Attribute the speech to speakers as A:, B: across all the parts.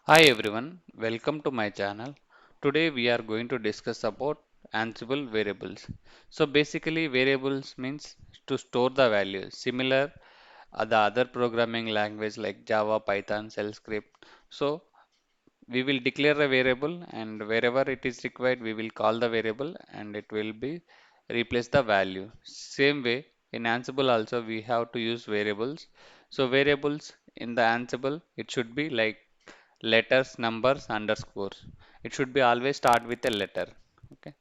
A: Hi everyone, welcome to my channel. Today we are going to discuss about Ansible variables. So basically variables means to store the values similar the other programming language like Java, Python, Shell script. So we will declare a variable and wherever it is required we will call the variable and it will be replace the value. Same way in Ansible also we have to use variables. So variables in the Ansible it should be like letters, numbers, underscores. It should be always start with a letter. Okay.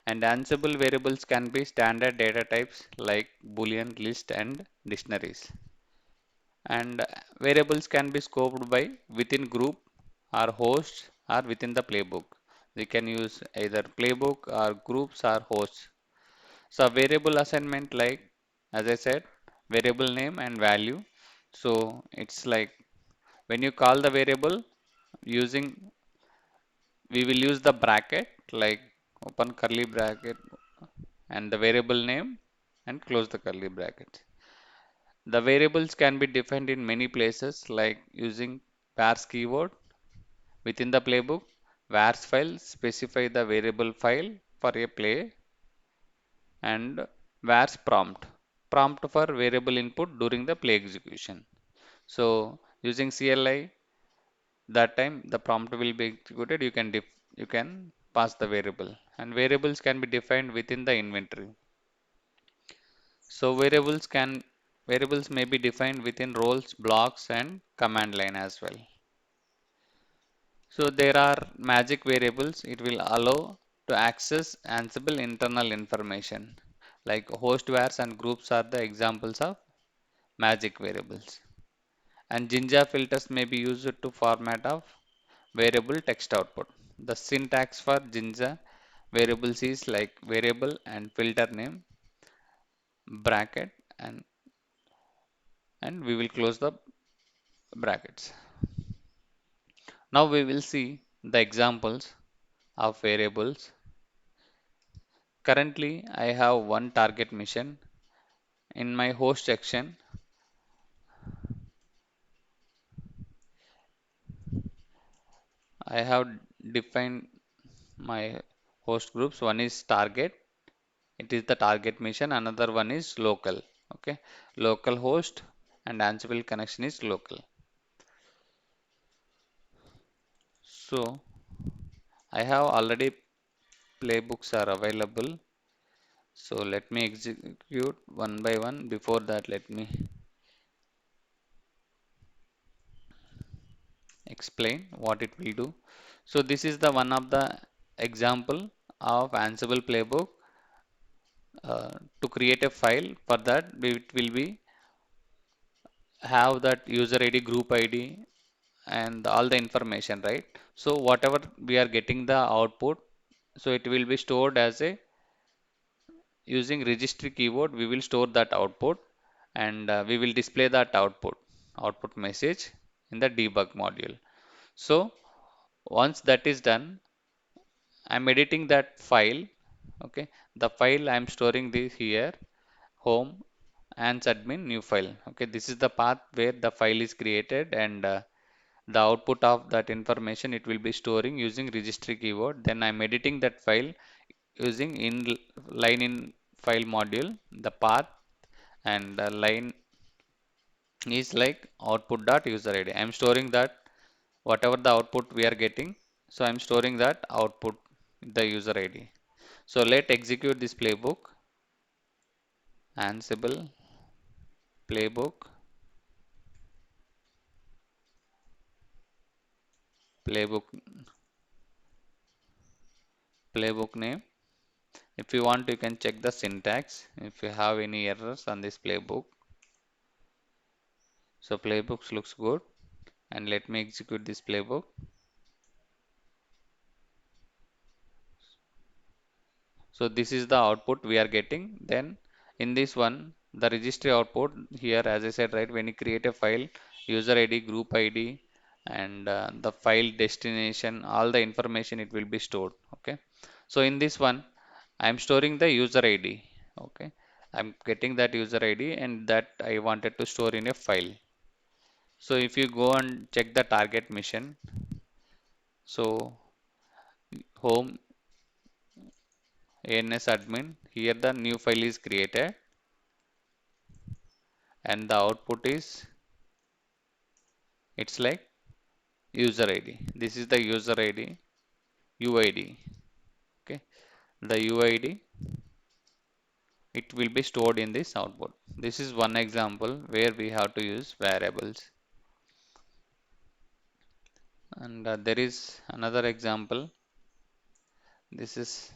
A: And Ansible variables can be standard data types like Boolean, list, and dictionaries. And variables can be scoped by within group or hosts or within the playbook. We can use either playbook or groups or hosts. So variable assignment like as I said variable name and value. So it's like when you call the variable using we will use the bracket like open curly bracket and the variable name and close the curly bracket. The variables can be defined in many places like using vars keyword within the playbook. Vars file specify the variable file for a play and vars prompt for variable input during the play execution. So using CLI that time the prompt will be executed you can pass the variable and variables can be defined within the inventory. So variables may be defined within roles, blocks and command line as well. So there are magic variables. It will allow to access Ansible internal information like host vars and groups are the examples of magic variables. And Jinja filters may be used to format of variable text output. The syntax for Jinja variables is like variable and filter name bracket and we will close the brackets. Now we will see the examples of variables. Currently I have one target mission. In my host section I have defined my host groups. One is target, it is the target mission. Another one is local. Okay, local host and Ansible connection is local. So I have already playbooks are available. So let me execute one by one. Before that, let me explain what it will do. So this is the one of the example of Ansible playbook. To create a file for that, it will be have that user ID, group ID, and all the information, right? So whatever we are getting the output, so it will be stored as a using registry keyword. We will store that output and we will display that output message in the debug module. So once that is done, I'm editing that file. Okay, the file I'm storing this here, home and admin new file. Okay, this is the path where the file is created and the output of that information it will be storing using registry keyword. Then I'm editing that file using in line in file module. The path and the line is like output dot user id. I'm storing that whatever the output we are getting. So I'm storing that output the user id. So let execute this playbook. Ansible playbook playbook playbook name. If you want you can check the syntax if you have any errors on this playbook. So playbooks looks good and let me execute this playbook. So this is the output we are getting. Then in this one, the registry output here, as I said, right, when you create a file, user ID, group ID, and the file destination, all the information it will be stored. Okay. So in this one, I am storing the user ID. Okay. I'm getting that user ID and that I wanted to store in a file. So if you go and check the target mission, So home ANS admin, here the new file is created and the output is, it's like user ID. This is the user ID, UID. Okay, the UID, it will be stored in this output. This is one example where we have to use variables. And there is another example. This is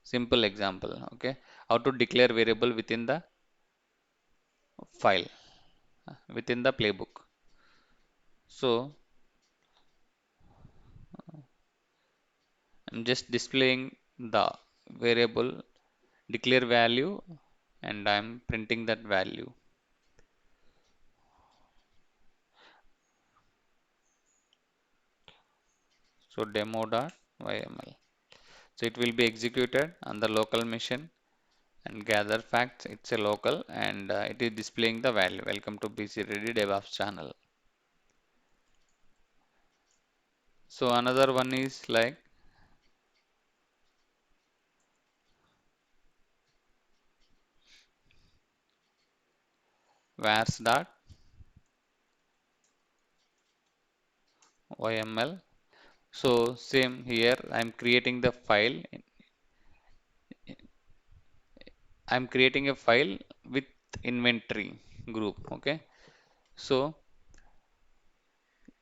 A: simple example. Okay, how to declare variable within the file, within the playbook. So I'm just displaying the variable declare value and I'm printing that value. So demo.yml. So it will be executed on the local machine and gather facts. It's a local and it is displaying the value. Welcome to BCReddy Devops channel. So another one is like vars.yml. So same here, I'm creating the file. I'm creating a file with inventory group. Okay. So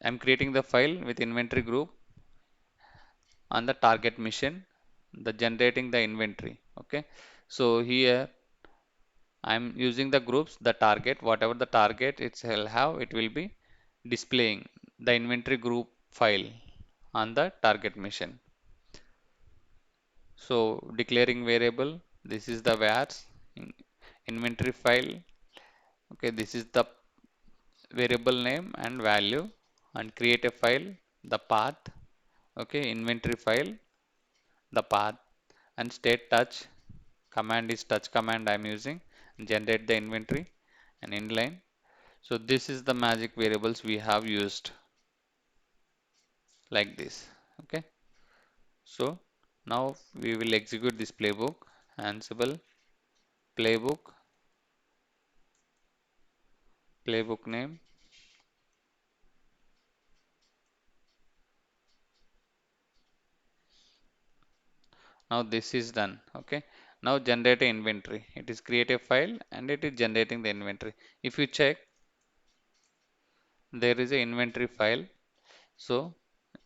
A: I'm creating the file with inventory group on the target mission, the generating the inventory. Okay. So here I'm using the groups, the target, whatever the target it will have, it will be displaying the inventory group file on the target mission. So declaring variable, this is the vars inventory file. Okay, this is the variable name and value, and create a file, the path. Okay, inventory file, the path, and state touch command is touch command I'm using, generate the inventory and inline. So this is the magic variables we have used like this. Okay, so now we will execute this playbook. Ansible playbook, playbook name. Now this is done. Okay, now generate a inventory. It is create a file and it is generating the inventory. If you check, there is a inventory file. So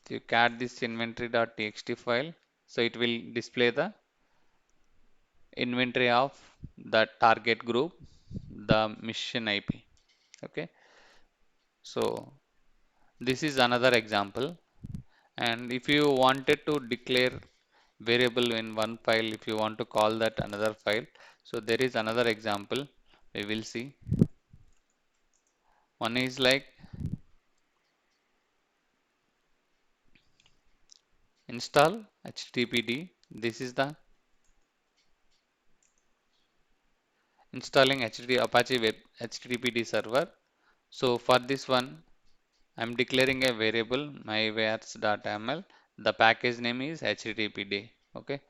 A: if you cat this inventory.txt file, so it will display the inventory of the target group, the mission IP. Okay, so this is another example. And if you wanted to declare variable in one file, if you want to call that another file, so there is another example we will see. One is like install httpd. This is the installing HTTP Apache web httpd server. So for this one, I'm declaring a variable myvars.ml. The package name is httpd. Okay.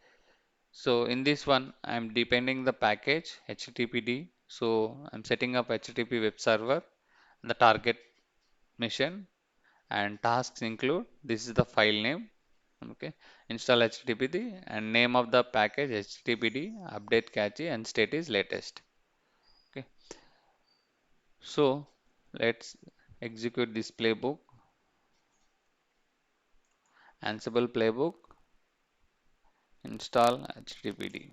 A: So in this one, I'm depending the package httpd. So I'm setting up HTTP web server, the target mission, and tasks include, this is the file name. Okay, install httpd and name of the package httpd, update cache, and state is latest. Okay, so let's execute this playbook. Ansible playbook, install httpd.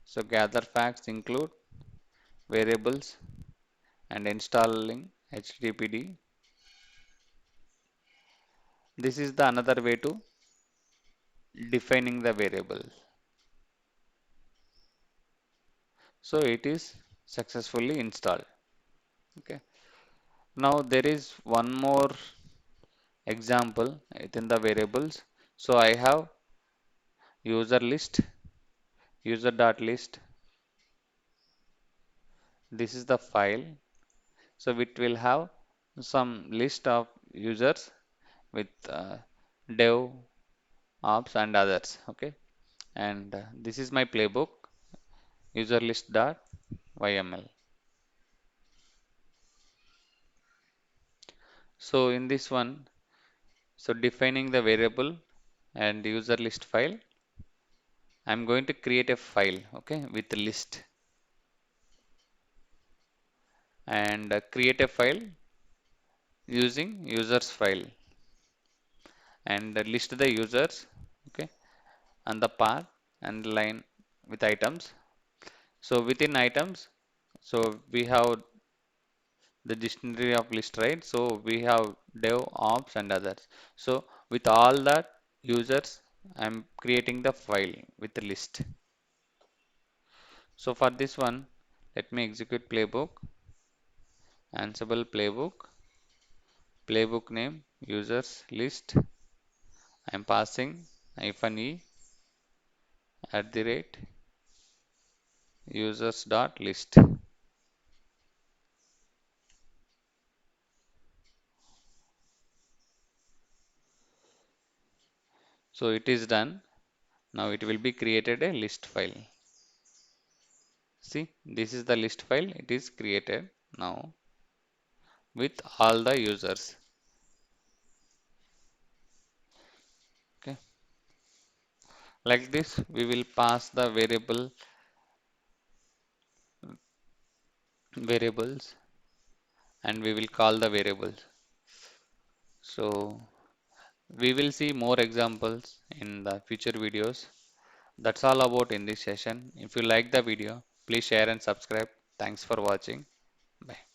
A: So gather facts include variables and installing httpd. This is the another way to defining the variable. So it is successfully installed. Okay. Now there is one more example within the variables. So I have user list, user.list. This is the file. So it will have some list of users with dev, ops and others. Okay, and this is my playbook user list dot yml. So in this one, so defining the variable and user list file, I'm going to create a file, okay, with list, and create a file using users file, and list the users, okay, and the path and line with items. So within items, so we have the dictionary of list, right? So we have dev, ops and others. So with all that users, I'm creating the file with the list. So for this one, let me execute playbook, Ansible playbook, playbook name, users list. I'm passing hyphen e at the rate users dot list. So it is done. Now it will be created a list file. See, this is the list file. It is created now with all the users. Okay, like this, we will pass the variables and we will call the variables. So we will see more examples in the future videos. That's all about in this session. If you like the video, please share and subscribe. Thanks for watching. Bye.